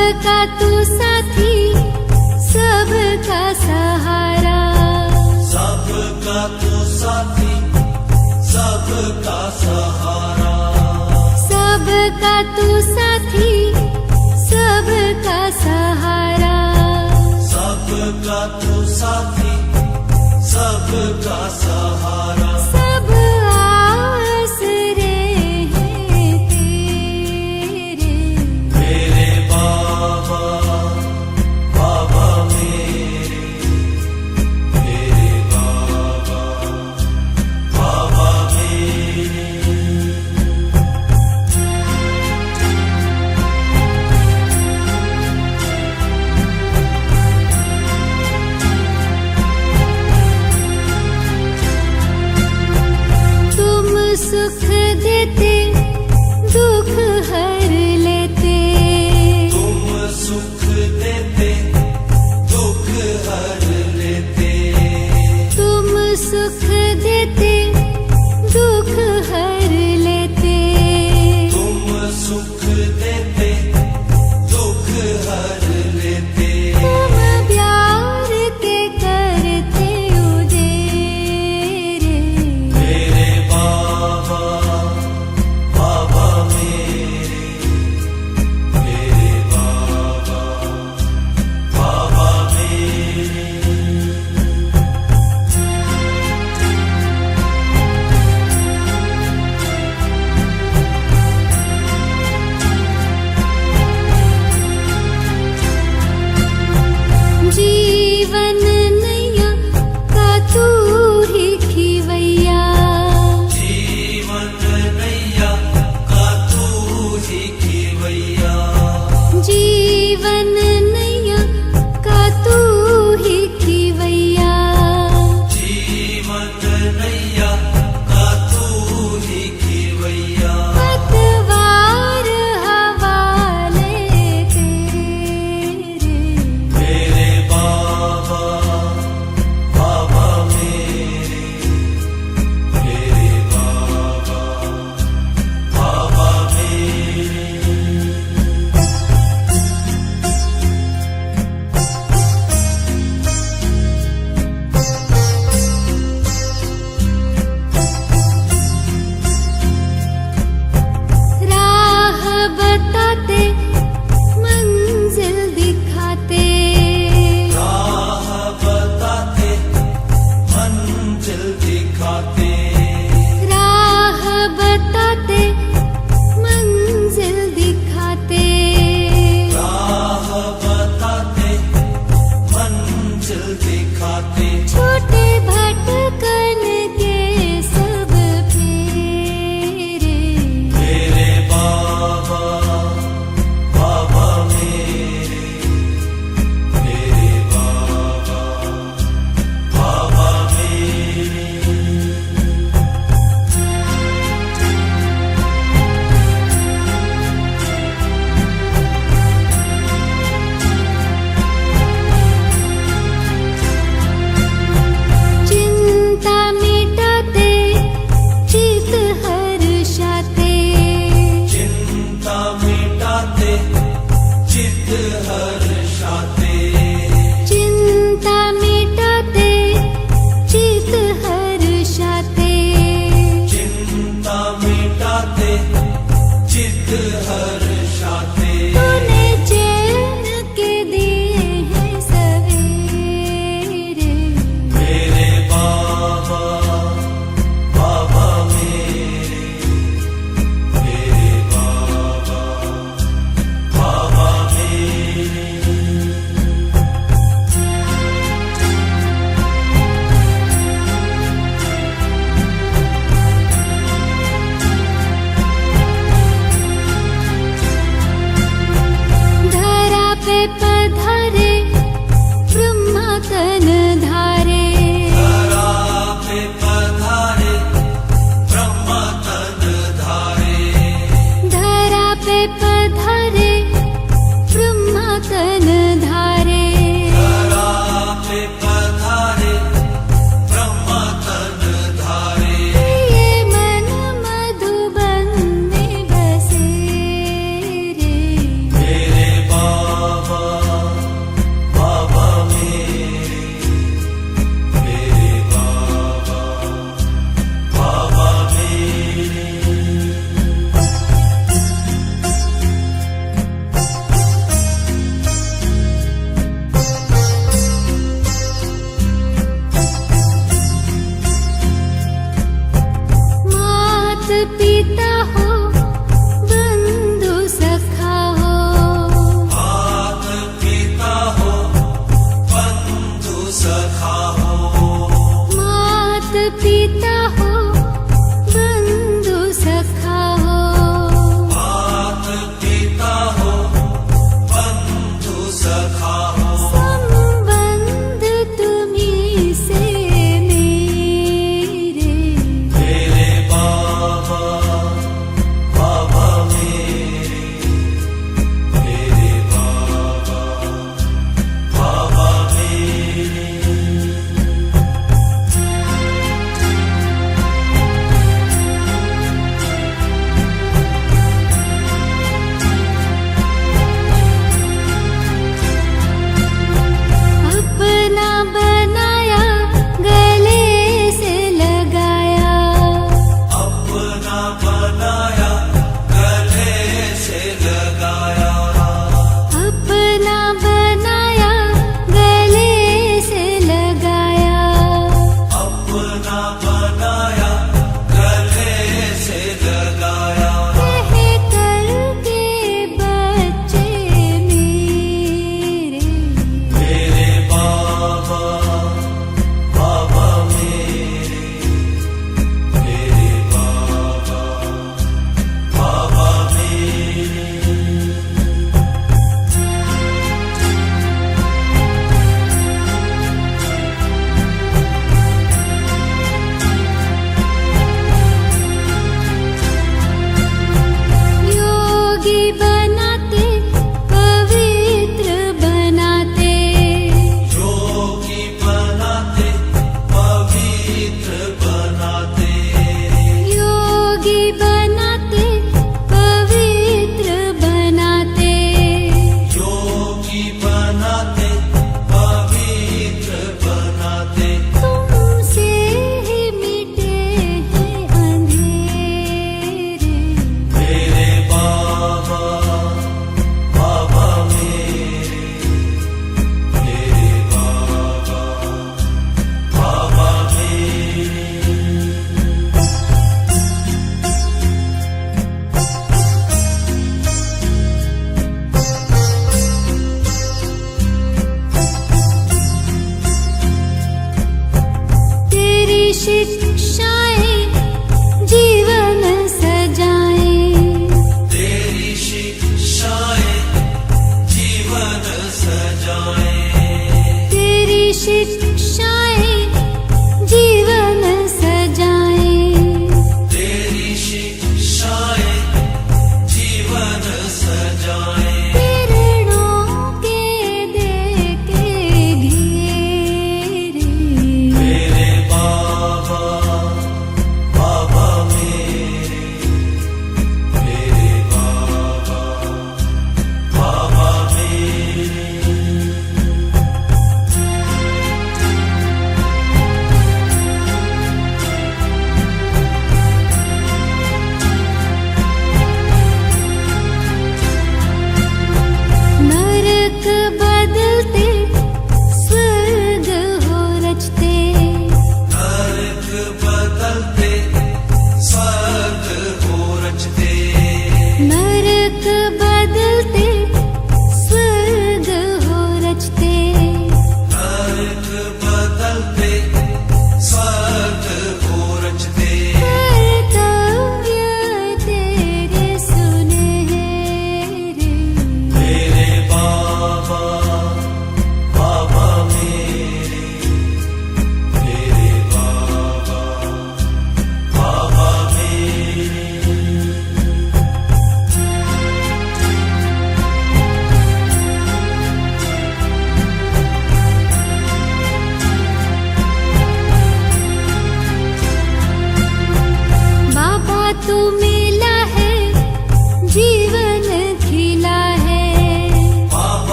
सबका तू साथी, सबका सहारा, सबका तू साथी, सबका सहारा, सबका तू साथी, सबका सहारा, सबका तू साथी, सबका सहारा। सब आसरे हैं तेरे, मेरे बाबा, बाबा मेरे, मेरे बाबा, बाबा मेरे।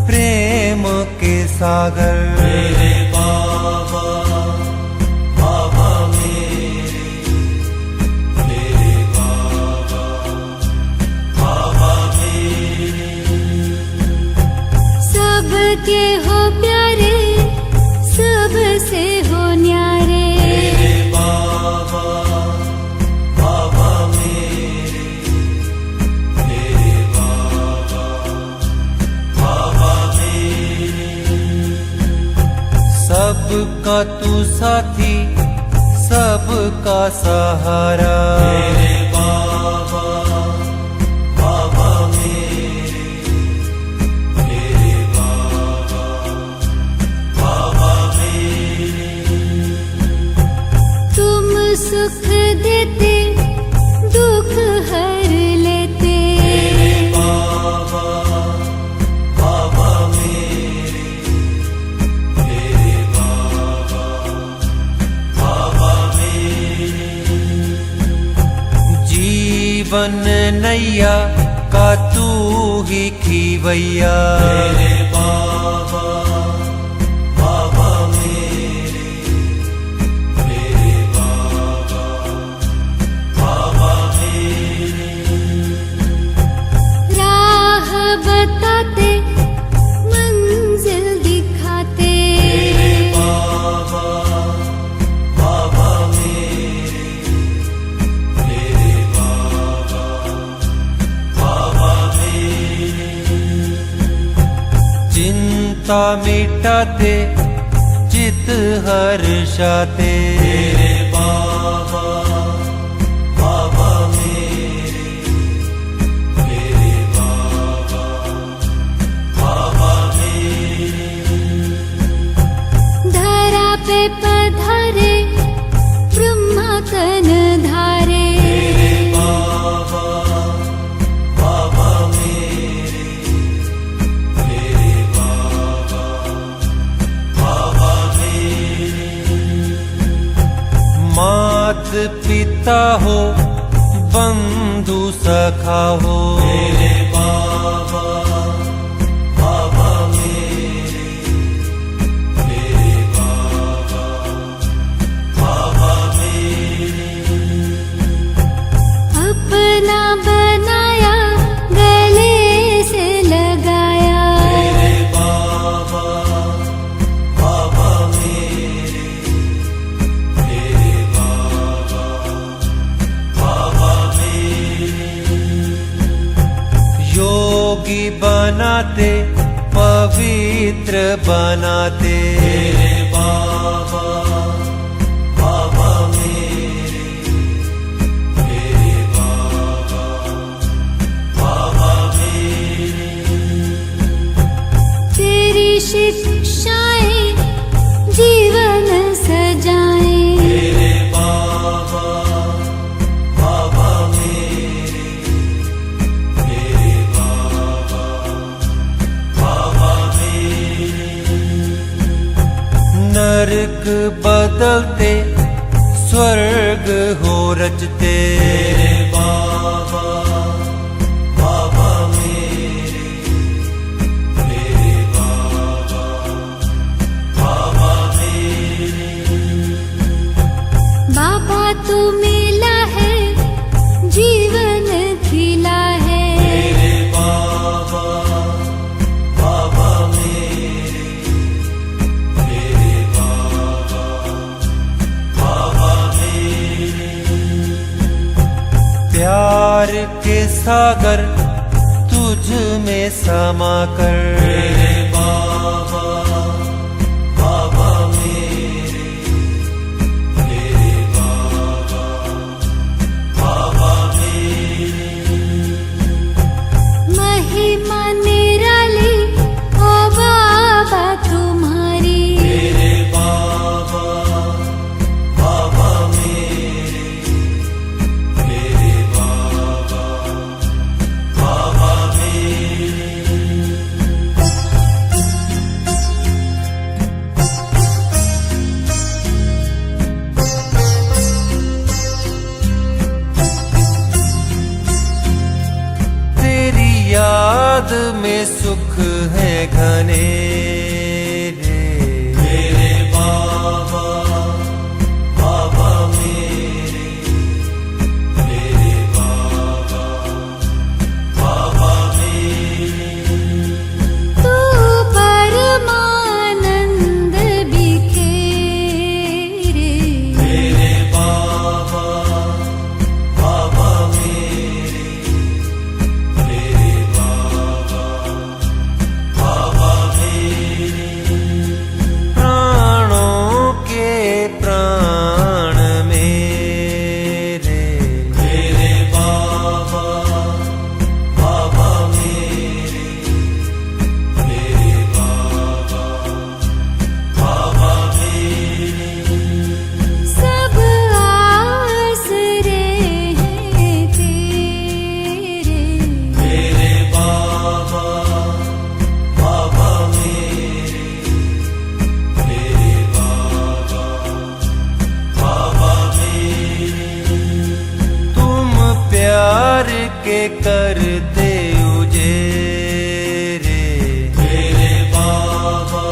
प्रेम के सागर। मेरे बाबा बाबा मेरे, मेरे बाबा बाबा मेरे। सबके हो प्यारे, सबसे हो न्यारे। मेरे बाबा बाबा मेरे, मेरे बाबा बाबा मेरे। सबका तू साथी, सबका सहारा। मेरे बाबा बाबा मेरे, मेरे बाबा बाबा मेरे। तुम सुख देते, दुख हर लेते। मेरे बाबा बाबा मेरे, मेरे बाबा बाबा मेरे। जीवन नैया का तू ही खीवैया। मेरे बाबा बाबा मेरे, मेरे बाबा बाबा मेरे। राह बताते, मंजिल दिखाते। मेरे बाबा बाबा मेरे, मेरे बाबा बाबा मेरे। चिंता मिटाते, चित हर्षाते। मेरे बाबा बाबा मेरे, मेरे बाबा बाबा मेरे। धरा पे पधारे, ब्रह्मा तन धारे। मेरे बाबा बाबा मेरे, मेरे बाबा बाबा मेरे। मात पिता हो, बंधु सखा हो। मेरे बाबा बाबा मेरे, मेरे बाबा बाबा मेरे। अपना बनाया, गले से लगाया। मेरे बाबा बाबा मेरे, मेरे बाबा बाबा मेरे। योगी बनाते, पवित्र बनाते। मेरे बाबा बाबा मेरे, मेरे बाबा बाबा मेरे। तेरी शिक्षाएं जीवन सजाएं। मेरे बाबा बाबा मेरे, मेरे बाबा बाबा मेरे। नरक बदलते, स्वर्ग हो रचते। मेरे बाबा बाबा मेरे, मेरे बाबा बाबा मेरे। बाबा तू मिला है, जीवन खिला है। मेरे बाबा बाबा मेरे, मेरे बाबा बाबा मेरे। प्यार के सागर तुझ में समा कर। मेरे बाबा बाबा मेरे, मेरे बाबा बाबा मेरे। महिमा निराली, ओ बाबा तुम्हारी। मेरे बाबा बाबा मेरे, मेरे बाबा बाबा मेरे। याद में सुख है घने रे। मेरे बाबा बाबा मेरे, मेरे बाबा बाबा मेरे। तू परमानंद बिखेरे। मेरे बाबा बाबा मेरे, मेरे बाबा बाबा मेरे। प्राणों के प्राण मेरे। मेरे बाबा बाबा मेरे, मेरे बाबा बाबा मेरे। सब आसरे हैं तेरे। मेरे बाबा बाबा मेरे, मेरे बाबा बाबा मेरे। तुम प्यार के करते उजेरे। मेरे बाबा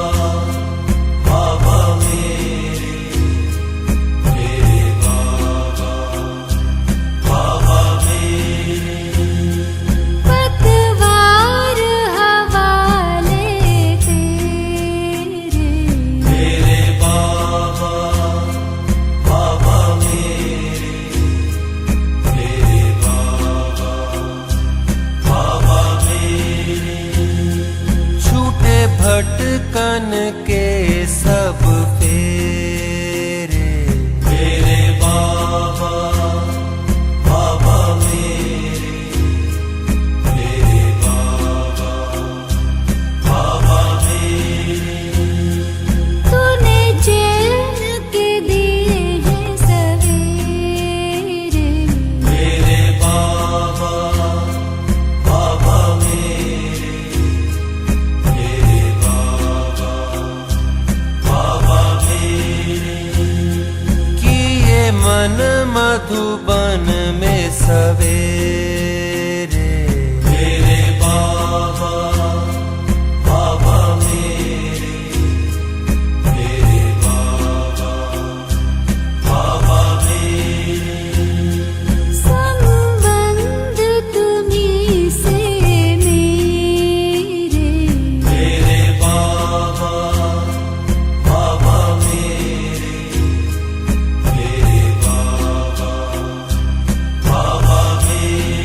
बाबा मेरे, मेरे बाबा बाबा मेरे। पतवार हवाले तेरे। मेरे बाबा बाबा मेरे, मेरे बाबा बाबा मेरे। छूटे भटकन के सब फेरे। मेरे बाबा बाबा मेरे, मेरे बाबा बाबा मेरे। तूने चैन के दिए हैं सवेरे। मेरे बाबा बाबा मेरे, मेरे बाबा बाबा मेरे। किए मन मधुबन में सवेरे। मेरे बाबा बाबा मेरे, मेरे बाबा बाबा मेरे। संबंध तुम्हीं से मेरे। मेरे बाबा बाबा मेरे, मेरे बाबा बाबा मेरे।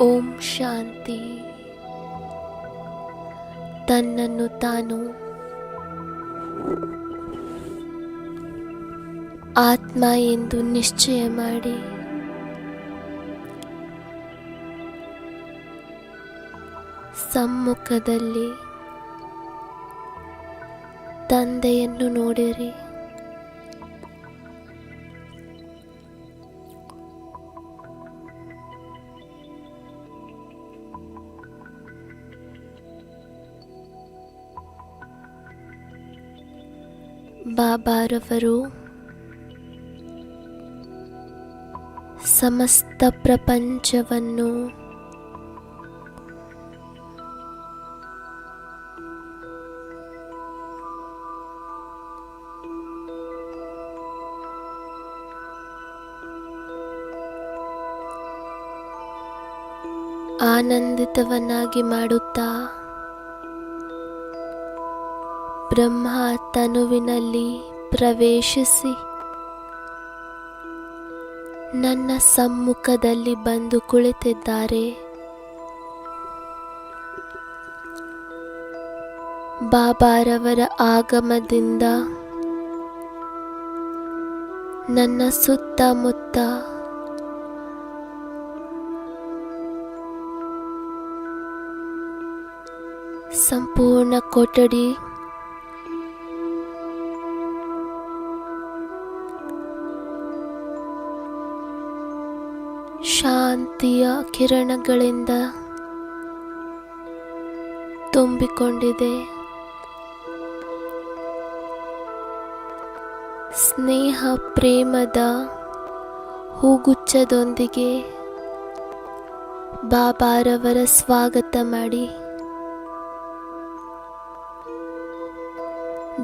ಓಂ ಶಾಂತಿ. ತನ್ನನ್ನು ತಾನು ಆತ್ಮ ಎಂದು ನಿಶ್ಚಯ ಮಾಡಿ ಸಮ್ಮುಖದಲ್ಲಿ ತಂದೆಯನ್ನು ನೋಡಿರಿ. ಬಾಬಾರವರು ಸಮಸ್ತ ಪ್ರಪಂಚವನ್ನು ಆನಂದಿತವನ್ನಾಗಿ ಮಾಡುತ್ತಾ ಬ್ರಹ್ಮ ತನುವಿನಲ್ಲಿ ಪ್ರವೇಶಿಸಿ ನನ್ನ ಸಮ್ಮುಖದಲ್ಲಿ ಬಂದು ಕುಳಿತಿದ್ದಾರೆ. ಬಾಬಾರವರ ಆಗಮನದಿಂದ ನನ್ನ ಸುತ್ತಮುತ್ತ ಸಂಪೂರ್ಣ ಕೊಠಡಿ ಶಾಂತಿಯ ಕಿರಣಗಳಿಂದ ತುಂಬಿಕೊಂಡಿದೆ. ಸ್ನೇಹ ಪ್ರೇಮದ ಹೂಗುಚ್ಛದೊಂದಿಗೆ ಬಾಬಾರವರ ಸ್ವಾಗತ ಮಾಡಿ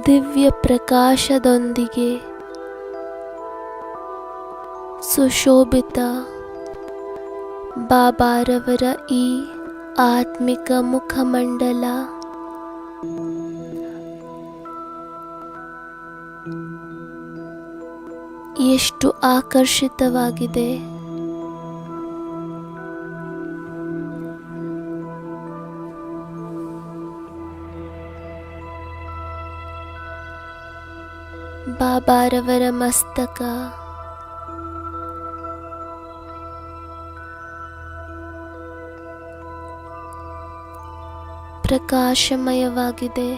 ದಿವ್ಯ ಪ್ರಕಾಶದೊಂದಿಗೆ ಸುಶೋಭಿತ ಬಾಬಾರವರ ಈ ಆತ್ಮಿಕ ಮುಖಮಂಡಲ ಎಷ್ಟು ಆಕರ್ಷಿತವಾಗಿದೆ. ಬಾಬಾರವರ ಮಸ್ತಕ ಪ್ರಕಾಶಮಯವಾಗಿದೆ.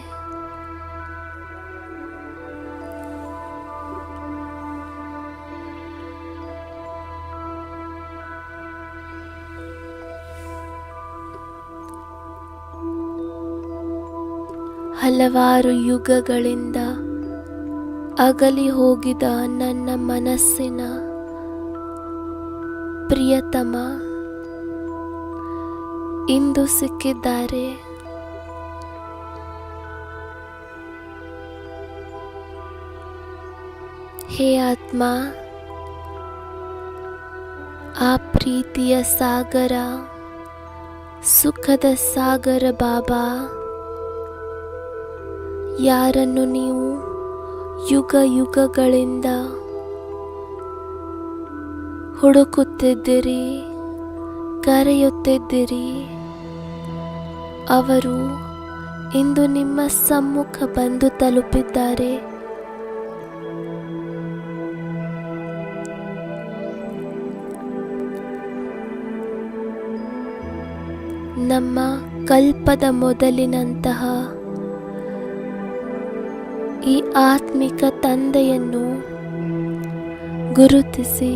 ಹಲವಾರು ಯುಗಗಳಿಂದ ಅಗಲಿ ಹೋಗಿದ ನನ್ನ ಮನಸ್ಸಿನ ಪ್ರಿಯತಮ ಇಂದು ಸಿಕ್ಕಿದ್ದಾರೆ. ಹೇ ಆತ್ಮ, ಆ ಪ್ರೀತಿಯ ಸಾಗರ, ಸುಖದ ಸಾಗರ ಬಾಬಾ, ಯಾರನ್ನು ನೀವು ಯುಗ ಯುಗಗಳಿಂದ ಹುಡುಕುತ್ತಿದ್ದೀರಿ, ಕರೆಯುತ್ತಿದ್ದೀರಿ, ಅವರು ಇಂದು ನಿಮ್ಮ ಸಮ್ಮುಖ ಬಂದು ತಲುಪಿದ್ದಾರೆ. ನಮ್ಮ ಕಲ್ಪದ ಮೊದಲಿನಂತಹ ಈ ಆತ್ಮಿಕ ತಂದೆಯನ್ನು ಗುರುತಿಸಿ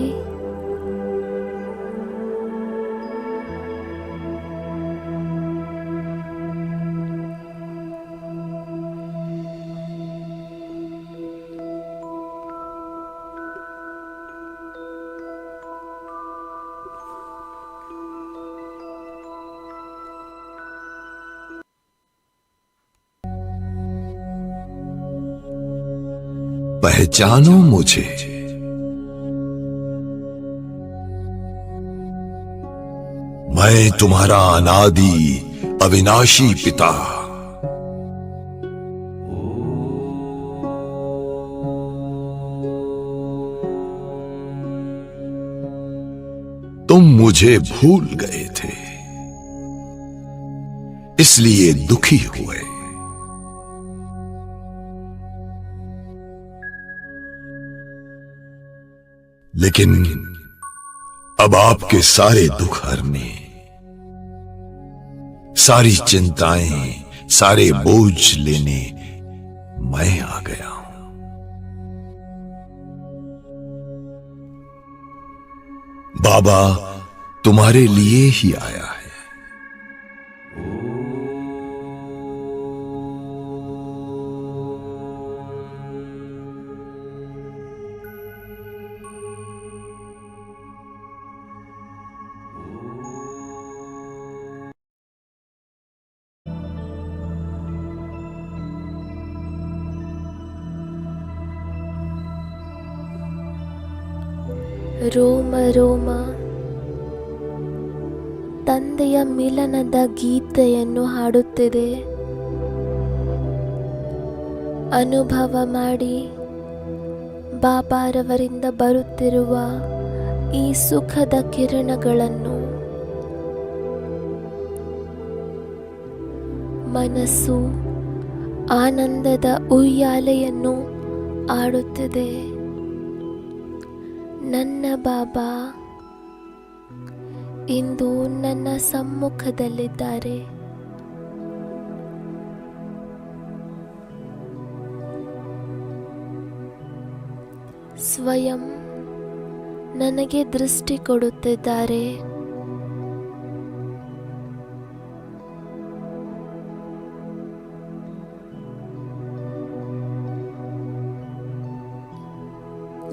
पहचानो मुझे। मैं तुम्हारा अनादि अविनाशी पिता। तुम मुझे भूल गए थे। इसलिए दुखी हुए। लेकिन अब आपके सारे दुख हरने, सारी चिंताएं, सारे बोझ लेने मैं आ गया हूं। बाबा तुम्हारे लिए ही आया है। ರೋಮ ರೋಮ ತಂದೆಯ ಮಿಲನದ ಗೀತೆಯನ್ನು ಹಾಡುತ್ತಿದೆ. ಅನುಭವ ಮಾಡಿ ಬಾಬಾರವರಿಂದ ಬರುತ್ತಿರುವ ಈ ಸುಖದ ಕಿರಣಗಳನ್ನು ಮನಸ್ಸು ಆನಂದದ ಉಯ್ಯಾಲೆಯನ್ನು ಆಡುತ್ತಿದೆ. ನನ್ನ ಬಾಬಾ ಇಂದು ನನ್ನ ಸಮ್ಮುಖದಲ್ಲಿದ್ದಾರೆ. ಸ್ವಯಂ ನನಗೆ ದೃಷ್ಟಿ ಕೊಡುತ್ತಿದ್ದಾರೆ.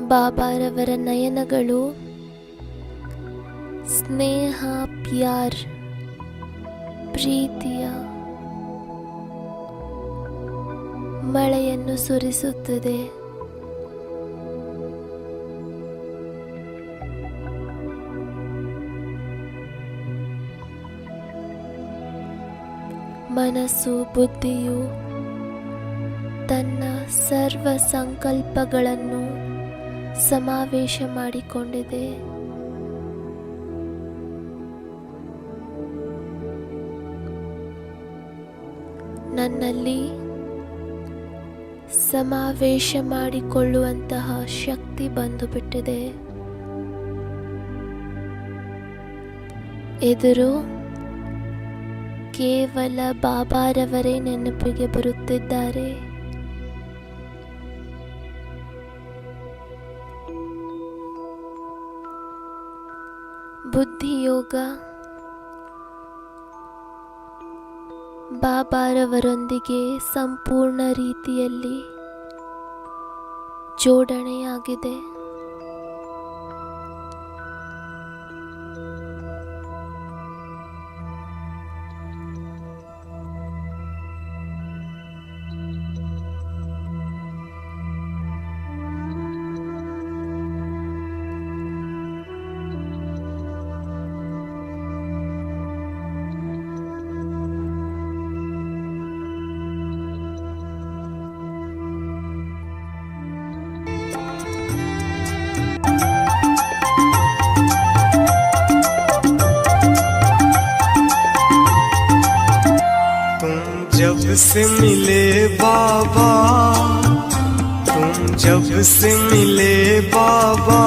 ಬಾಬಾರವರ ನಯನಗಳು ಸ್ನೇಹ, ಪ್ಯಾರ್, ಪ್ರೀತಿಯ ಮಳೆಯನ್ನು ಸುರಿಸುತ್ತದೆ. ಮನಸ್ಸು, ಬುದ್ಧಿಯು ತನ್ನ ಸರ್ವ ಸಂಕಲ್ಪಗಳನ್ನು ಸಮಾವೇಶ ಮಾಡಿಕೊಂಡಿದೆ. ನನ್ನಲ್ಲಿ ಸಮಾವೇಶ ಮಾಡಿಕೊಳ್ಳುವಂತಹ ಶಕ್ತಿ ಬಂದು ಬಿಟ್ಟಿದೆ. ಎದುರು ಕೇವಲ ಬಾಬಾರವರೇ ನೆನಪಿಗೆ ಬರುತ್ತಿದ್ದಾರೆ. ಬುದ್ಧಿಯೋಗ ಬಾಬಾರವರೊಂದಿಗೆ ಸಂಪೂರ್ಣ ರೀತಿಯಲ್ಲಿ ಜೋಡಣೆಯಾಗಿದೆ. जब से मिले बाबा, तुम जब से मिले बाबा,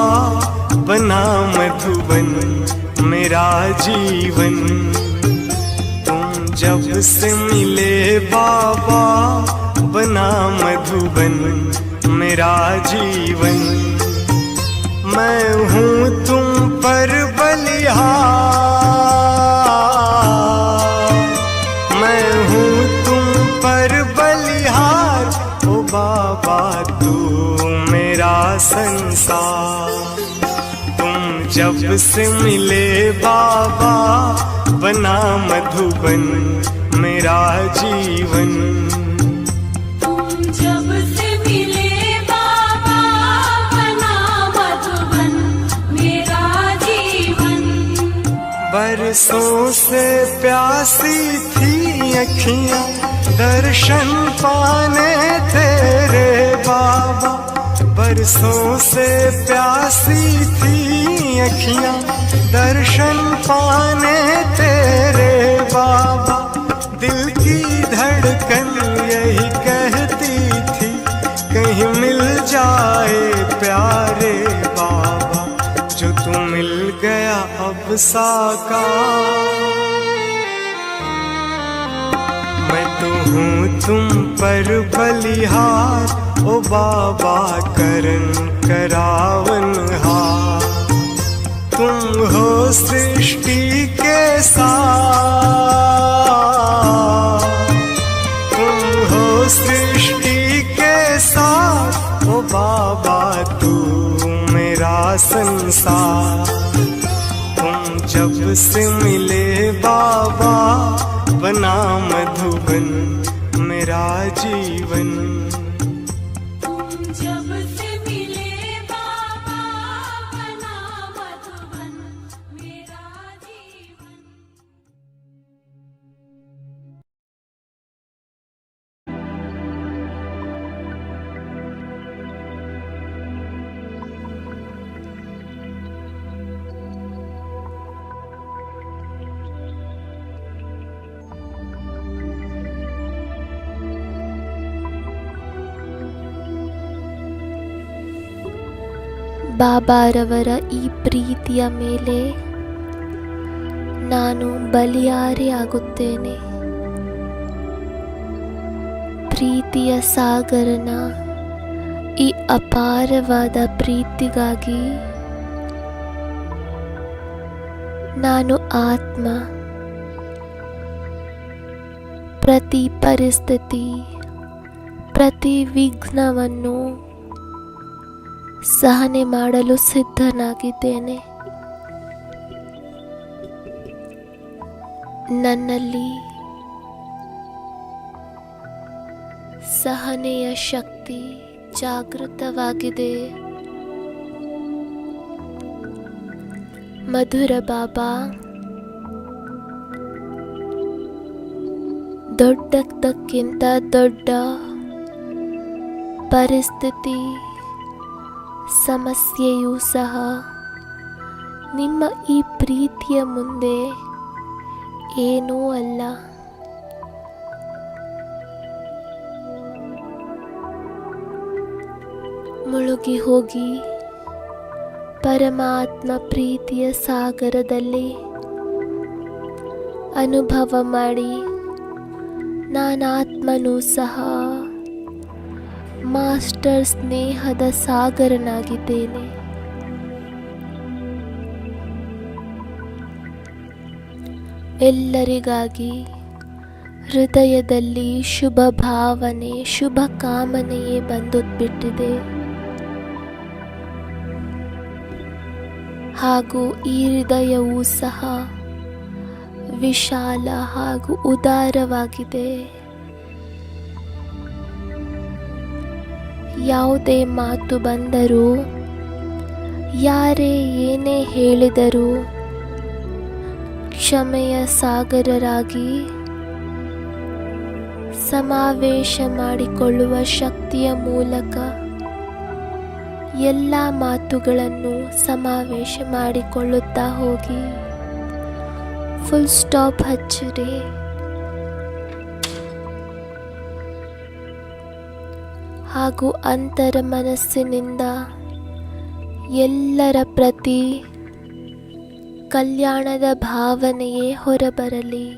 बना मधुबन मेरा जीवन। तुम जब से मिले बाबा, बना मधुबन मेरा जीवन। मैं हूँ तुम पर बलिहार, बाबा तू मेरा संसार। तुम जब से मिले बाबा, बना मधुबन मेरा जीवन। तुम जब से मिले बाबा, बना मधुबन मेरा जीवन। बरसों से प्यासी थी अखियां दर्शन पाने तेरे बाबा। बरसों से प्यासी थी अखियां दर्शन पाने तेरे बाबा। दिल की धड़कन यही कहती थी, कहीं मिल जाए प्यारे बाबा, जो तू मिल गया अब साकार। मैं तो हूँ तुम पर बलिहार, ओ बाबा करन करावनहार। तुम हो सृष्टि के साथ, तुम हो सृष्टि के साथ, ओ बाबा तू मेरा संसार। तुम जब से मिले बाबा, बना मधुबन मेरा जीवन। जब से मिले बाबा, बना मधुबन मेरा जीवन। ಬಾಬಾರವರ ಈ ಪ್ರೀತಿಯ ಮೇಲೆ ನಾನು ಬಲಿಯಾರಿಯಾಗುತ್ತೇನೆ. ಪ್ರೀತಿಯ ಸಾಗರನ ಈ ಅಪಾರವಾದ ಪ್ರೀತಿಗಾಗಿ ನಾನು ಆತ್ಮ ಪ್ರತಿ ಪರಿಸ್ಥಿತಿ, ಪ್ರತಿ ವಿಘ್ನವನ್ನು ಸಹನೆ ಮಾಡಲು ಸಿದ್ಧನಾಗಿದ್ದೇನೆ. ನನ್ನಲ್ಲಿ ಸಹನೆಯ ಶಕ್ತಿ ಜಾಗೃತವಾಗಿದೆ. ಮಧುರ ಬಾಬಾ, ದೊಡ್ಡದಕ್ಕಿಂತ ದೊಡ್ಡ ಪರಿಸ್ಥಿತಿ, ಸಮಸ್ಯೆಯೂ ಸಹ ನಿಮ್ಮ ಈ ಪ್ರೀತಿಯ ಮುಂದೆ ಏನೂ ಅಲ್ಲ. ಮುಳುಗಿ ಹೋಗಿ ಪರಮಾತ್ಮ ಪ್ರೀತಿಯ ಸಾಗರದಲ್ಲಿ ಅನುಭವ ಮಾಡಿ, ನಾನಾತ್ಮನೂ ಸಹ ಮಾಸ್ಟರ್ ಸ್ನೇಹದ ಸಾಗರನಾಗಿದ್ದೇನೆ. ಎಲ್ಲರಿಗಾಗಿ ಹೃದಯದಲ್ಲಿ ಶುಭ ಭಾವನೆ, ಶುಭ ಕಾಮನೆಯೇ ಬಂದುಬಿಟ್ಟಿದೆ. ಹಾಗೂ ಈ ಹೃದಯವೂ ಸಹ ವಿಶಾಲ ಹಾಗೂ ಉದಾರವಾಗಿದೆ. ಯಾವುದೇ ಮಾತು ಬಂದರೂ, ಯಾರೇ ಏನೇ ಹೇಳಿದರೂ ಕ್ಷಮೆಯ ಸಾಗರರಾಗಿ ಸಮಾವೇಶ ಮಾಡಿಕೊಳ್ಳುವ ಶಕ್ತಿಯ ಮೂಲಕ ಎಲ್ಲ ಮಾತುಗಳನ್ನು ಸಮಾವೇಶ ಮಾಡಿಕೊಳ್ಳುತ್ತಾ ಹೋಗಿ ಫುಲ್ ಸ್ಟಾಪ್ ಹಚ್ಚಿರಿ. ಹಾಗೂ ಅಂತರ ಮನಸ್ಸಿನಿಂದ ಎಲ್ಲರ ಪ್ರತಿ ಕಲ್ಯಾಣದ ಭಾವನೆಯೇ ಹೊರಬರಲಿ.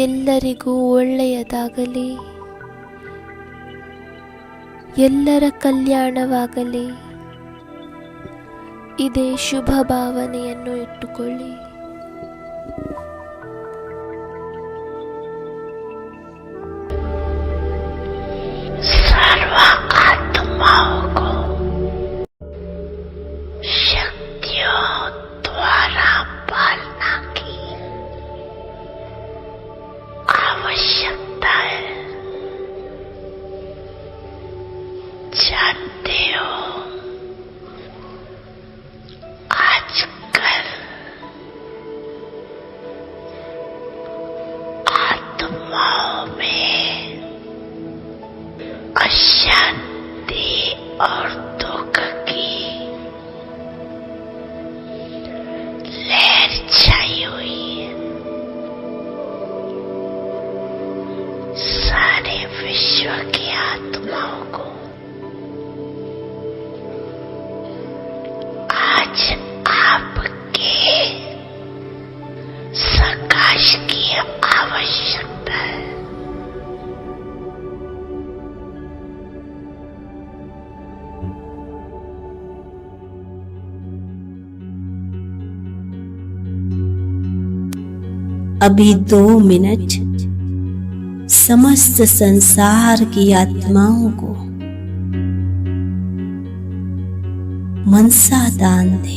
ಎಲ್ಲರಿಗೂ ಒಳ್ಳೆಯದಾಗಲಿ, ಎಲ್ಲರ ಕಲ್ಯಾಣವಾಗಲಿ. ಇದೇ ಶುಭ ಭಾವನೆಯನ್ನು ಇಟ್ಟುಕೊಳ್ಳಿ. अशांति और दुख की विश्व की आत्माओं को आज आपके प्रकाश की आवश्यकता है। अभी 2 मिनट समस्त संसार की आत्माओं को मनसा दान दे।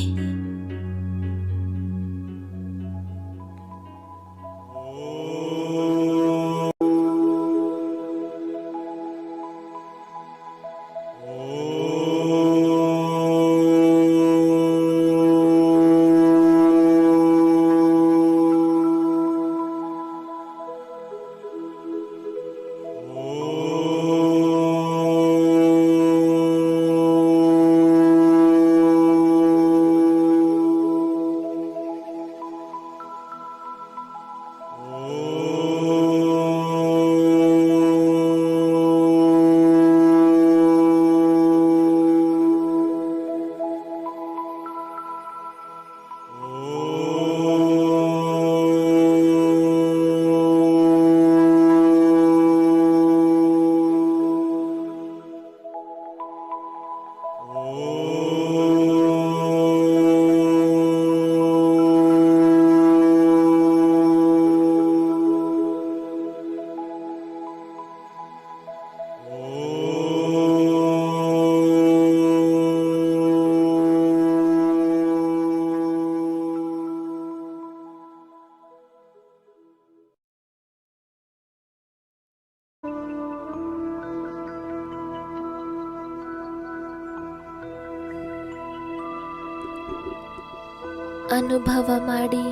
ಅನುಭವ ಮಾಡಿ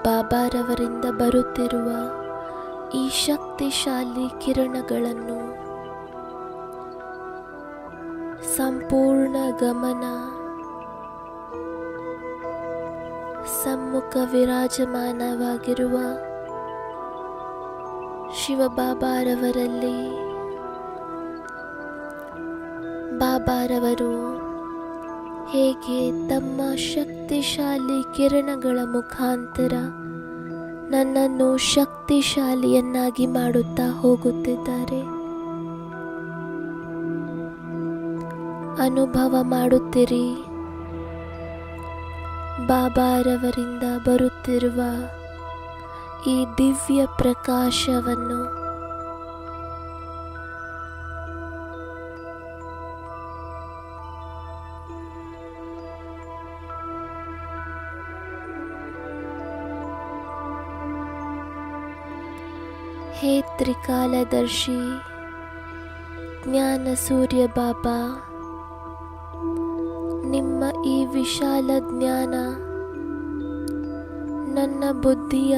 ಬಾಬಾರವರಿಂದ ಬರುತ್ತಿರುವ ಈ ಶಕ್ತಿಶಾಲಿ ಕಿರಣಗಳನ್ನು ಸಂಪೂರ್ಣ ಗಮನ ಸಮ್ಮುಖ ವಿರಾಜಮಾನವಾಗಿರುವ ಶಿವಬಾಬಾರವರಲ್ಲಿ ಬಾಬಾರವರು ಹೇಗೆ ತಮ್ಮ ಶಕ್ತಿಶಾಲಿ ಕಿರಣಗಳ ಮುಖಾಂತರ ನನ್ನನ್ನು ಶಕ್ತಿಶಾಲಿಯನ್ನಾಗಿ ಮಾಡುತ್ತಾ ಹೋಗುತ್ತಿದ್ದಾರೆ. ಅನುಭವ ಮಾಡುತ್ತಿರಿ. ಬಾಬಾರವರಿಂದ ಬರುತ್ತಿರುವ ಈ ದಿವ್ಯ ಪ್ರಕಾಶವನ್ನು. ಹೇ ತ್ರಿಕಾಲದರ್ಶಿ ಜ್ಞಾನ ಸೂರ್ಯ ಬಾಬಾ, ನಿಮ್ಮ ಈ ವಿಶಾಲ ಜ್ಞಾನ ನನ್ನ ಬುದ್ಧಿಯ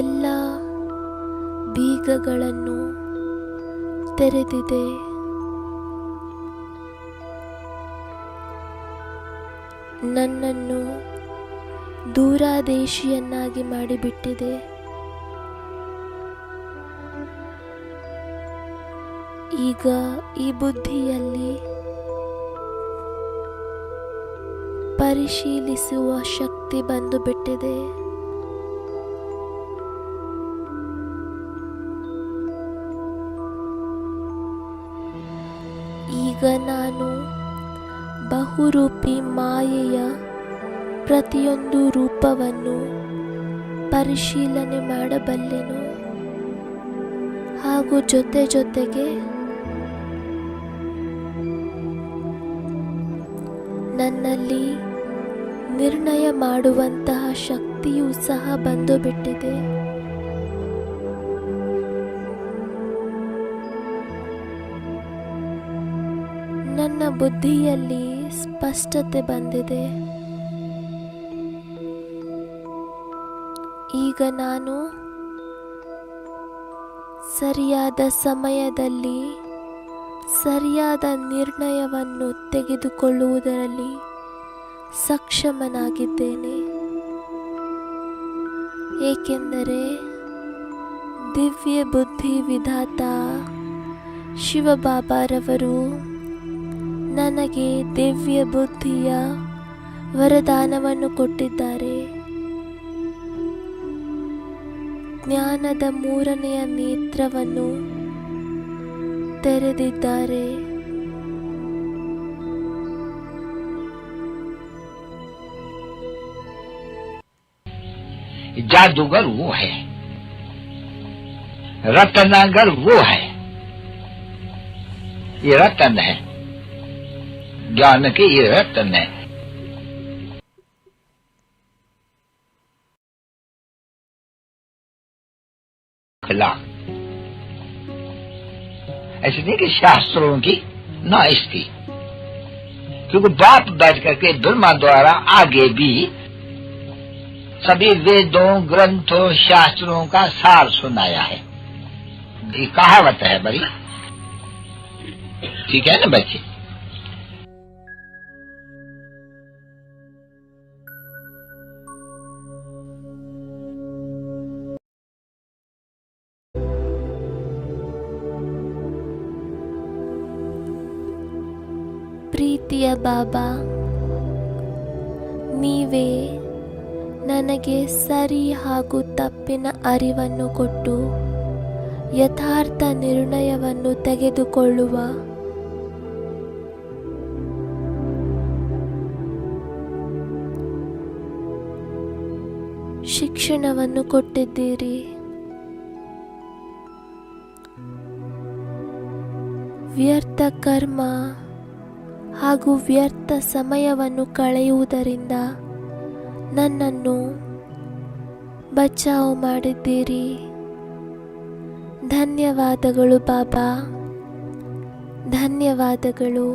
ಎಲ್ಲ ಬೀಗಗಳನ್ನು ತೆರೆದಿದೆ. ನನ್ನನ್ನು ದೂರಾದೇಶಿಯನ್ನಾಗಿ ಮಾಡಿಬಿಟ್ಟಿದೆ. ಈಗ ಈ ಬುದ್ಧಿಯಲ್ಲಿ ಪರಿಶೀಲಿಸುವ ಶಕ್ತಿ ಬಂದು ಬಿಟ್ಟಿದೆ. ಈಗ ನಾನು ಬಹುರೂಪಿ ಮಾಯೆಯ ಪ್ರತಿಯೊಂದು ರೂಪವನ್ನು ಪರಿಶೀಲನೆ ಮಾಡಬಲ್ಲೆನು. ಹಾಗೂ ಜೊತೆಗೆ ನನ್ನಲ್ಲಿ ನಿರ್ಣಯ ಮಾಡುವಂತಹ ಶಕ್ತಿಯೂ ಸಹ ಬಂದು ಬಿಟ್ಟಿದೆ. ನನ್ನ ಬುದ್ಧಿಯಲ್ಲಿ ಸ್ಪಷ್ಟತೆ ಬಂದಿದೆ. ಈಗ ನಾನು ಸರಿಯಾದ ಸಮಯದಲ್ಲಿ ಸರಿಯಾದ ನಿರ್ಣಯವನ್ನು ತೆಗೆದುಕೊಳ್ಳುವುದರಲ್ಲಿ ಸಕ್ಷಮನಾಗಿದ್ದೇನೆ. ಏಕೆಂದರೆ ದಿವ್ಯ ಬುದ್ಧಿ ವಿಧಾತ ಶಿವಬಾಬಾರವರು ನನಗೆ ದಿವ್ಯ ಬುದ್ಧಿಯ ವರದಾನವನ್ನು ಕೊಟ್ಟಿದ್ದಾರೆ. ಜ್ಞಾನದ ಮೂರನೆಯ ನೇತ್ರವನ್ನು ತೆರೆದಿದ್ದಾರೆ. जादूगर वो है, रत्नागर वो है। ये रत्न है, ज्ञान के ये रत्न है। खिला ऐसे नहीं कि शास्त्रों की ना इसकी, क्योंकि बाप बैठ करके ब्रह्मा द्वारा आगे भी सभी वेदों ग्रंथों शास्त्रों का सार सुनाया है। ये कहावत है बड़ी, ठीक है ना बच्चे। ಪ್ರೀತಿಯ ಬಾಬಾ, ನೀವೇ ನನಗೆ ಸರಿ ಹಾಗೂ ತಪ್ಪಿನ ಅರಿವನ್ನು ಕೊಟ್ಟು ಯಥಾರ್ಥ ನಿರ್ಣಯವನ್ನು ತೆಗೆದುಕೊಳ್ಳುವ ಶಿಕ್ಷಣವನ್ನು ಕೊಟ್ಟಿದ್ದೀರಿ. ವ್ಯರ್ಥ ಕರ್ಮ ಹಾಗೂ ವ್ಯರ್ಥ ಸಮಯವನ್ನು ಕಳೆಯುವುದರಿಂದ ನನ್ನನ್ನು ಬಚಾವು ಮಾಡಿದ್ದೀರಿ. ಧನ್ಯವಾದಗಳು ಬಾಬಾ, ಧನ್ಯವಾದಗಳು.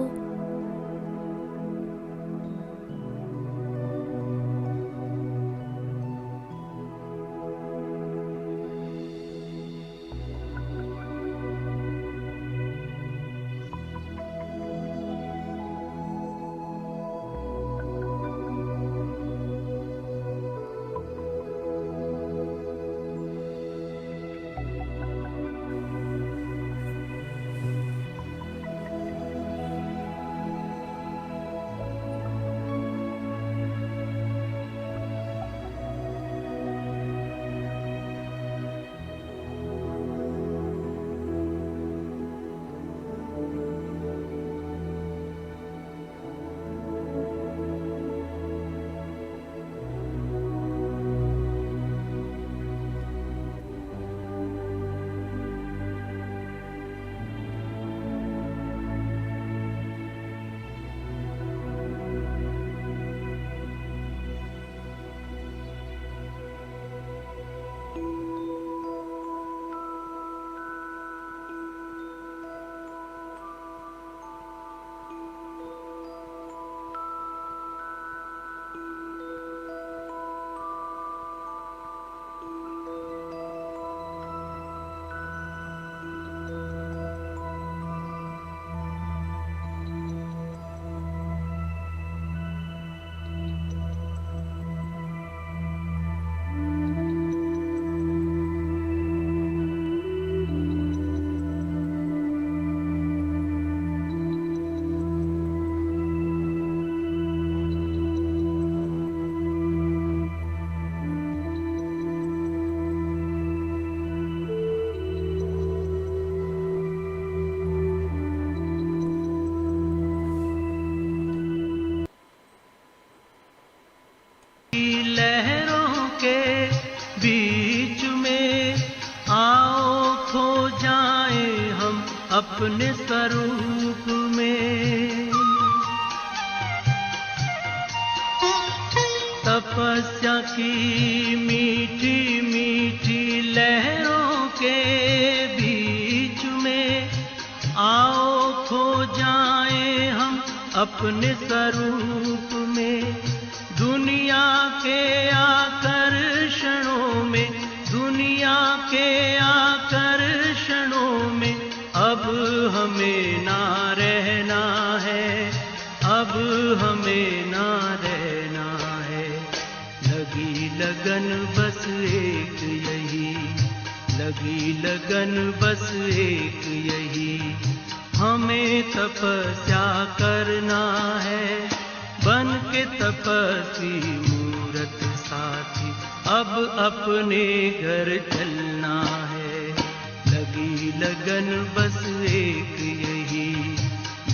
लहरों के बीच में आओ खो जाए हम अपने स्वरूप में। तपस्या की मीठी मीठी लहरों के बीच में आओ खो जाए हम अपने स्वरूप में। दुनिया के आकर्षणों में, दुनिया के आकर्षणों में अब हमें ना रहना है, अब हमें ना रहना है। लगी लगन बस एक यही, लगी लगन बस एक यही, हमें तपस्या करना है, बन के तपस्वी मूरत साथी, अब अपने घर चलना है। लगी लगन बस एक यही,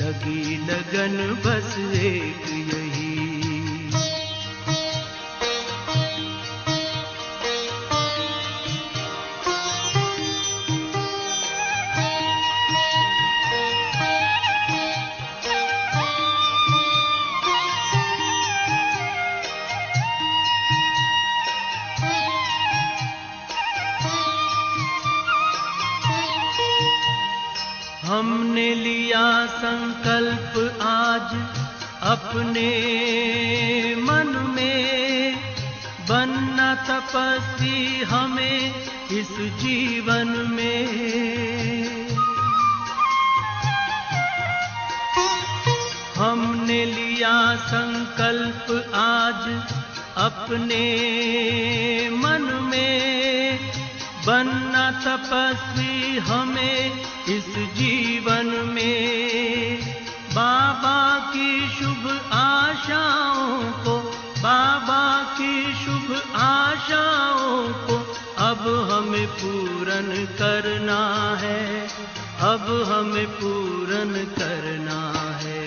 लगी लगन बस एक यही। हमने लिया संकल्प आज अपने मन में, बनना तपस्वी हमें इस जीवन में। हमने लिया संकल्प आज अपने मन में, बनना तपस्वी हमें इस जीवन में। बाबा की शुभ आशाओं को, बाबा की शुभ आशाओं को अब हमें पूर्ण करना है, अब हमें पूर्ण करना है।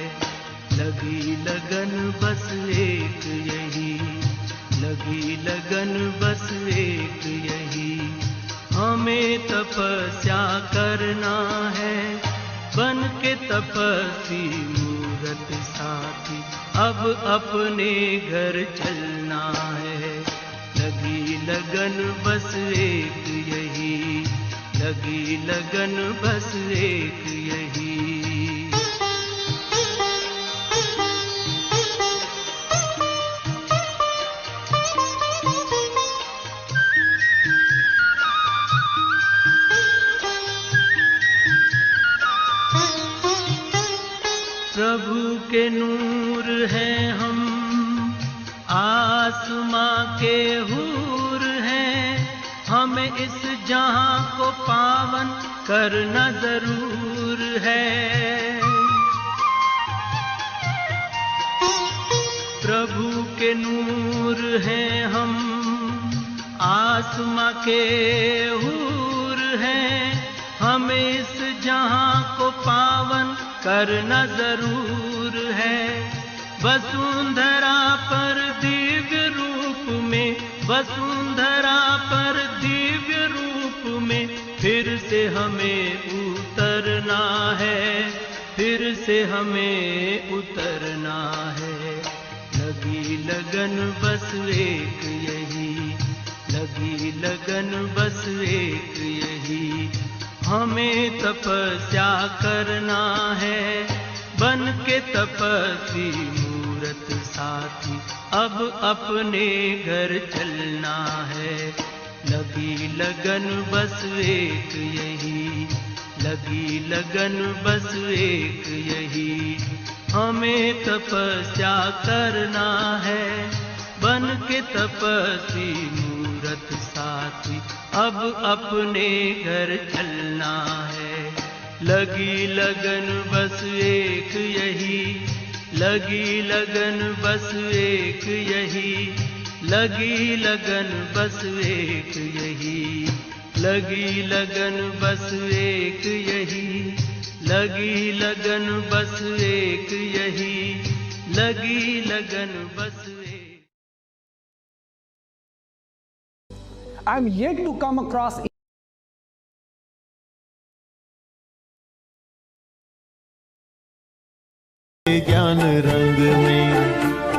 लगी लगन बस एक यही, लगी लगन बस एक यही, हमें तपस्या करना है, बन के तपस्वी मूरत साथी, अब अपने घर चलना है। लगी लगन बस एक यही, लगी लगन बस एक यही। प्रभु के नूर हैं हम, आसमां के हूर हैं, हमें इस जहां को पावन करना जरूर है। प्रभु के नूर हैं हम, आसमां के हूर हैं, हमें इस जहां को पावन करना जरूर है। वसुंधरा पर दिव्य रूप में, वसुंधरा पर दिव्य रूप में फिर से हमें उतरना है, फिर से हमें उतरना है। लगी लगन बस एक यही, लगी लगन बस एक यही, हमें तपस्या करना है, बन के तपस्वी मूरत साथी, अब अपने घर चलना है। लगी लगन बस एक यही, लगी लगन बस एक यही, हमें तपस्या करना है, बन के तपस्वी मूरत साथी, अब अपने घर चलना है। लगी लगन बस एक यही, लगी लगन बस एक यही, लगी लगन बस एक यही, लगी लगन बस एक यही, लगी लगन बस एक यही, लगी लगन बस एक। I'm yet to come across ज्ञान रंग में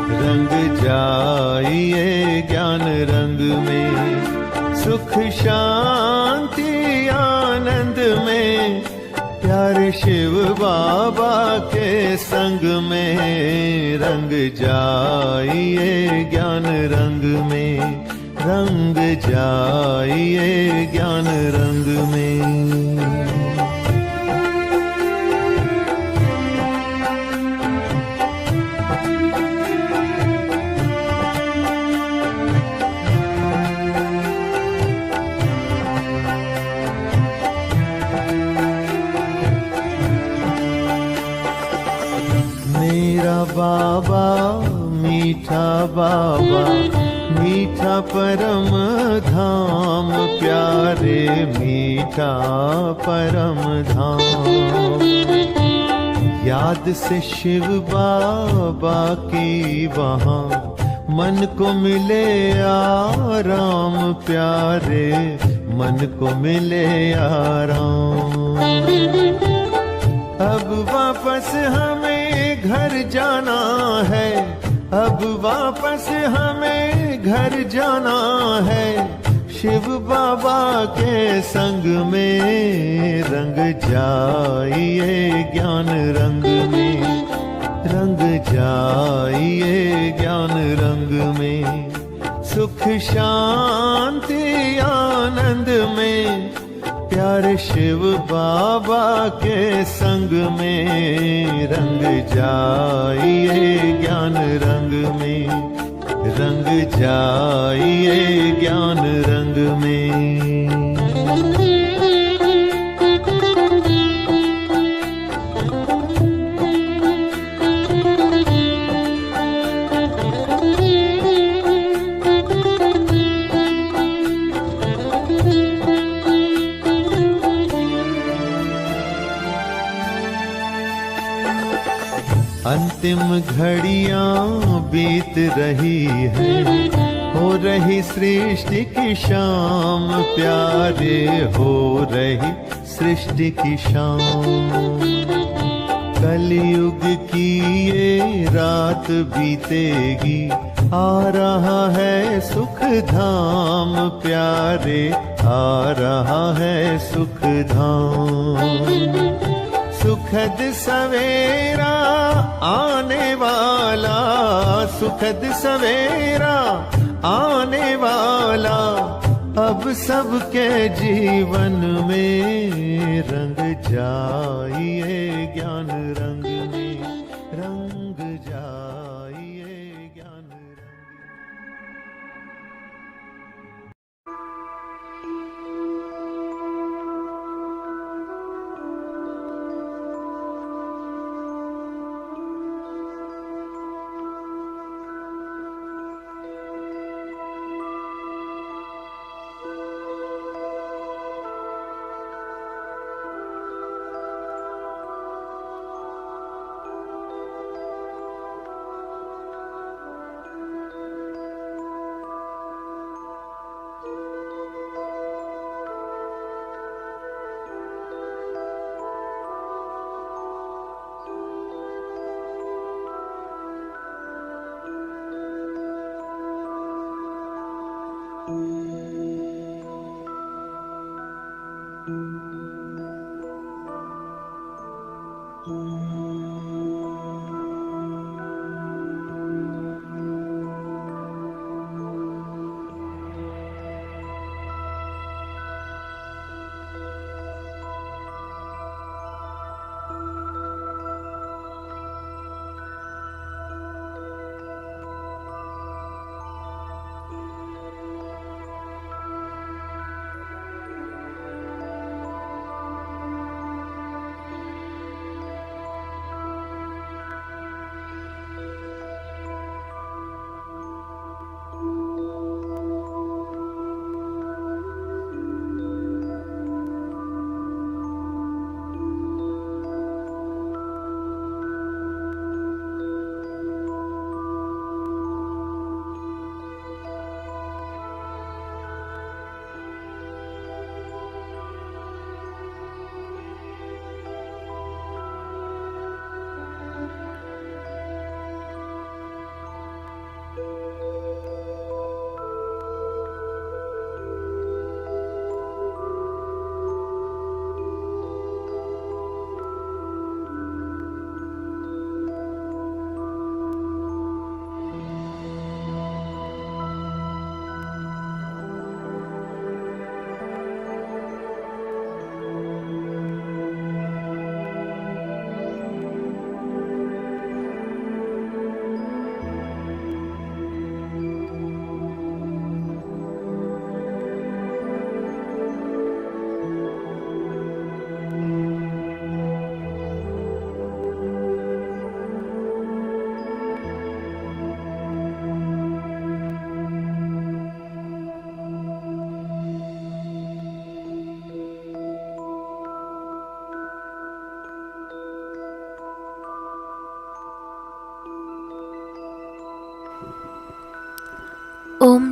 रंग जाइए, ज्ञान रंग में सुख शांति आनंद में, प्यारे शिव बाबा के संग में रंग जाइए, ज्ञान रंग में रंग जाइए, ज्ञान रंग में। बाबा मीठा बाबा, मीठा परम धाम, प्यारे मीठा परम धाम। याद से शिव बाबा की वहाँ मन को मिले आराम, प्यारे मन को मिले आराम। अब वापस हमें घर जाना है, अब वापस हमें घर जाना है, शिव बाबा के संग में। रंग जाइए ज्ञान रंग में, रंग जाइए ज्ञान रंग में, सुख शांति आनंद में, प्यारे शिव बाबा के संग में। रंग जाइए ज्ञान रंग में, रंग जाइए ज्ञान रंग में। अंतिम घड़ियां बीत रही है, हो रही सृष्टि की शाम, प्यारे हो रही सृष्टि की शाम। कलयुग की ये रात बीतेगी, आ रहा है सुख धाम, प्यारे आ रहा है सुख धाम। सुखद सवेरा आने वाला, सुखद सवेरा आने वाला, अब सबके जीवन में। रंग जाइए ज्ञान रंग में, रंग जाइए ज्ञान रंग।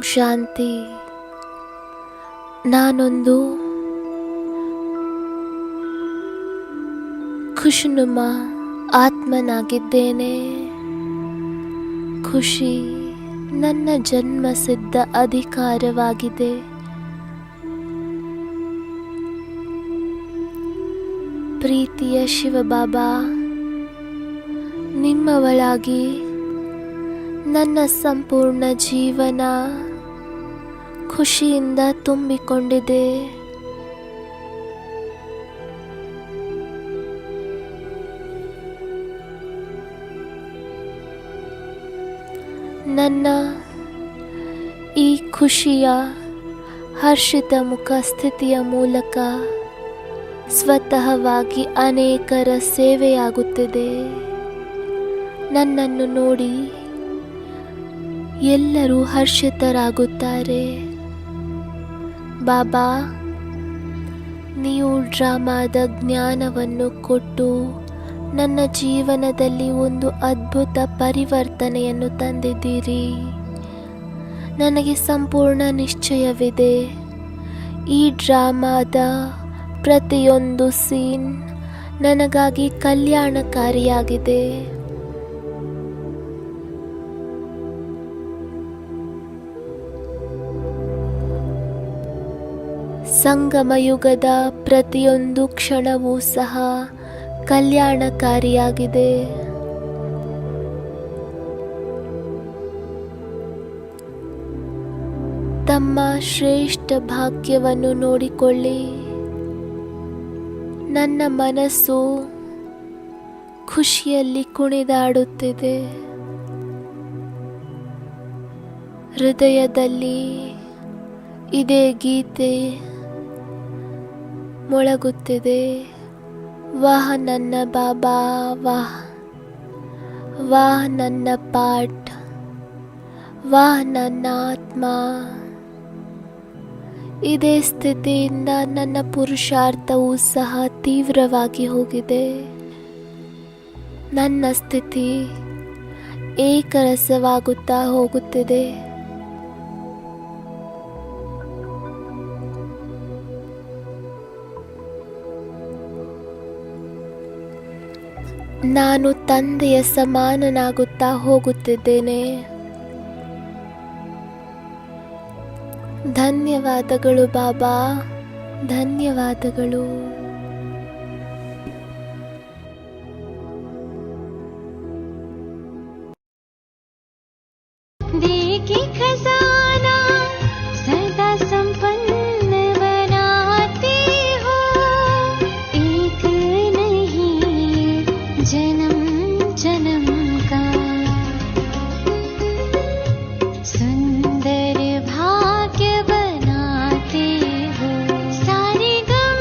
ಶಾಂತಿ. ನಾನೊಂದು ಖುಷನುಮ ಆತ್ಮನಾಗಿದ್ದೇನೆ. ಖುಷಿ ನನ್ನ ಜನ್ಮಸಿದ್ಧ ಅಧಿಕಾರವಾಗಿದೆ. ಪ್ರೀತಿಯ ಶಿವಬಾಬಾ, ನಿಮ್ಮವಳಾಗಿ ನನ್ನ ಸಂಪೂರ್ಣ ಜೀವನ ಖುಷಿಯಿಂದ ತುಂಬಿಕೊಂಡಿದೆ. ನನ್ನ ಈ ಖುಷಿಯ ಹರ್ಷಿತ ಮುಖ ಸ್ಥಿತಿಯ ಮೂಲಕ ಸ್ವತಃವಾಗಿ ಅನೇಕರ ಸೇವೆಯಾಗುತ್ತಿದೆ. ನನ್ನನ್ನು ನೋಡಿ ಎಲ್ಲರೂ ಹರ್ಷಿತರಾಗುತ್ತಾರೆ. ಬಾಬಾ, ನೀವು ಡ್ರಾಮಾದ ಜ್ಞಾನವನ್ನು ಕೊಟ್ಟು ನನ್ನ ಜೀವನದಲ್ಲಿ ಒಂದು ಅದ್ಭುತ ಪರಿವರ್ತನೆಯನ್ನು ತಂದಿದ್ದೀರಿ. ನನಗೆ ಸಂಪೂರ್ಣ ನಿಶ್ಚಯವಿದೆ, ಈ ಡ್ರಾಮಾದ ಪ್ರತಿಯೊಂದು ಸೀನ್ ನನಗಾಗಿ ಕಲ್ಯಾಣಕಾರಿಯಾಗಿದೆ. ಸಂಗಮಯುಗದ ಪ್ರತಿಯೊಂದು ಕ್ಷಣವೂ ಸಹ ಕಲ್ಯಾಣಕಾರಿಯಾಗಿದೆ. ತಮ್ಮ ಶ್ರೇಷ್ಠ ಭಾಗ್ಯವನ್ನು ನೋಡಿಕೊಳ್ಳಿ. ನನ್ನ ಮನಸ್ಸು ಖುಷಿಯಲ್ಲಿ ಕುಣಿದಾಡುತ್ತಿದೆ. ಹೃದಯದಲ್ಲಿ ಇದೇ ಗೀತೆ ಮೊಳಗುತ್ತಿದೆ. ವಾಹ್ ನನ್ನ ಬಾಬಾ, ವಾಹ್ ವಾಹ್ ನನ್ನ ಪಾಠ, ವಾಹ್ ನನ್ನ ಆತ್ಮ. ಇದೇ ಸ್ಥಿತಿಯಿಂದ ನನ್ನ ಪುರುಷಾರ್ಥವೂ ಸಹ ತೀವ್ರವಾಗಿ ಹೋಗಿದೆ. ನನ್ನ ಸ್ಥಿತಿ ಏಕರಸವಾಗುತ್ತಾ ಹೋಗುತ್ತಿದೆ. ನಾನು ತಂದೆಯ ಸಮಾನನಾಗುತ್ತಾ ಹೋಗುತ್ತಿದ್ದೇನೆ. ಧನ್ಯವಾದಗಳು ಬಾಬಾ, ಧನ್ಯವಾದಗಳು. देके खजाना सदा संपन्न बनाते हो, एक नहीं जन्म जन्म का सुंदर भाग्य बनाते हो। सारे गम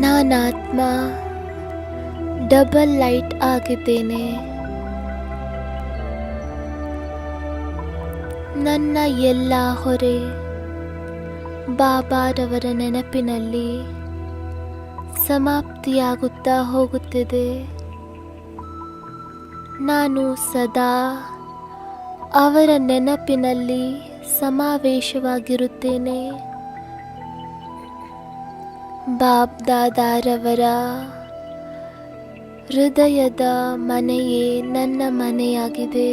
ನಾನಾತ್ಮ ಡಬಲ್ ಲೈಟ್ ಆಗಿದ್ದೇನೆ. ನನ್ನ ಎಲ್ಲ ಹೊರೆ ಬಾಬಾರವರ ನೆನಪಿನಲ್ಲಿ ಸಮಾಪ್ತಿಯಾಗುತ್ತಾ ಹೋಗುತ್ತಿದೆ. ನಾನು ಸದಾ ಅವರ ನೆನಪಿನಲ್ಲಿ ಸಮಾವೇಶವಾಗಿರುತ್ತೇನೆ. ಬಾಬ್ ದಾದಾರವರ ಹೃದಯದ ಮನೆಯೇ ನನ್ನ ಮನೆಯಾಗಿದೆ.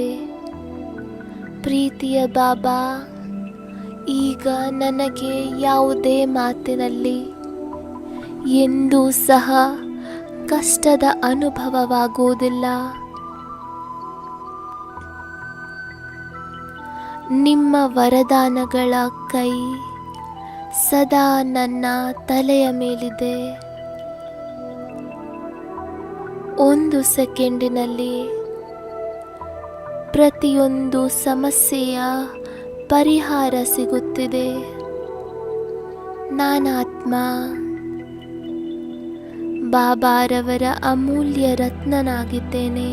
ಪ್ರೀತಿಯ ಬಾಬಾ, ಈಗ ನನಗೆ ಯಾವುದೇ ಮಾತಿನಲ್ಲಿ ಎಂದೂ ಸಹ ಕಷ್ಟದ ಅನುಭವವಾಗುವುದಿಲ್ಲ. ನಿಮ್ಮ ವರದಾನಗಳ ಕೈ ಸದಾ ನನ್ನ ತಲೆಯ ಮೇಲಿದೆ. ಒಂದು ಸೆಕೆಂಡಿನಲ್ಲಿ ಪ್ರತಿಯೊಂದು ಸಮಸ್ಯೆಯ ಪರಿಹಾರ ಸಿಗುತ್ತಿದೆ. ನಾನಾತ್ಮ ಬಾಬಾರವರ ಅಮೂಲ್ಯ ರತ್ನನಾಗಿದ್ದೇನೆ.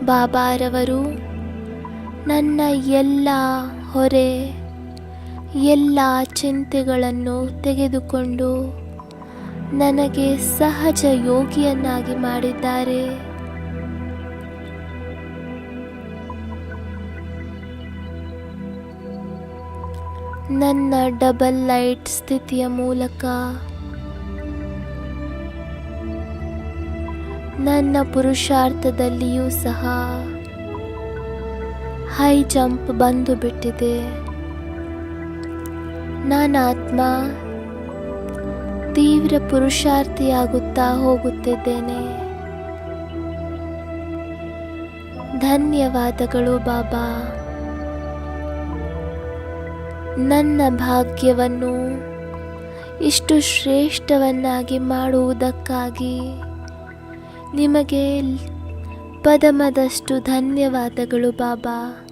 ಬಾಬಾರವರು ನನ್ನ ಎಲ್ಲ ಹೊರೆ, ಎಲ್ಲ ಚಿಂತೆಗಳನ್ನು ತೆಗೆದುಕೊಂಡು ನನಗೆ ಸಹಜ ಯೋಗಿಯನ್ನಾಗಿ ಮಾಡಿದ್ದಾರೆ. ನನ್ನ ಡಬಲ್ ಲೈಟ್ ಸ್ಥಿತಿಯ ಮೂಲಕ ನನ್ನ ಪುರುಷಾರ್ಥದಲ್ಲಿಯೂ ಸಹ ಹೈ ಜಂಪ್ ಬಂದು ಬಿಟ್ಟಿದೆ. ನಾನಾತ್ಮ ತೀವ್ರ ಪುರುಷಾರ್ಥಿಯಾಗುತ್ತಾ ಹೋಗುತ್ತಿದ್ದೇನೆ. ಧನ್ಯವಾದಗಳು ಬಾಬಾ. ನನ್ನ ಭಾಗ್ಯವನ್ನು ಇಷ್ಟು ಶ್ರೇಷ್ಠವನ್ನಾಗಿ ಮಾಡುವುದಕ್ಕಾಗಿ ನಿಮಗೆ ಪದಮದಷ್ಟು ಧನ್ಯವಾದಗಳು ಬಾಬಾ.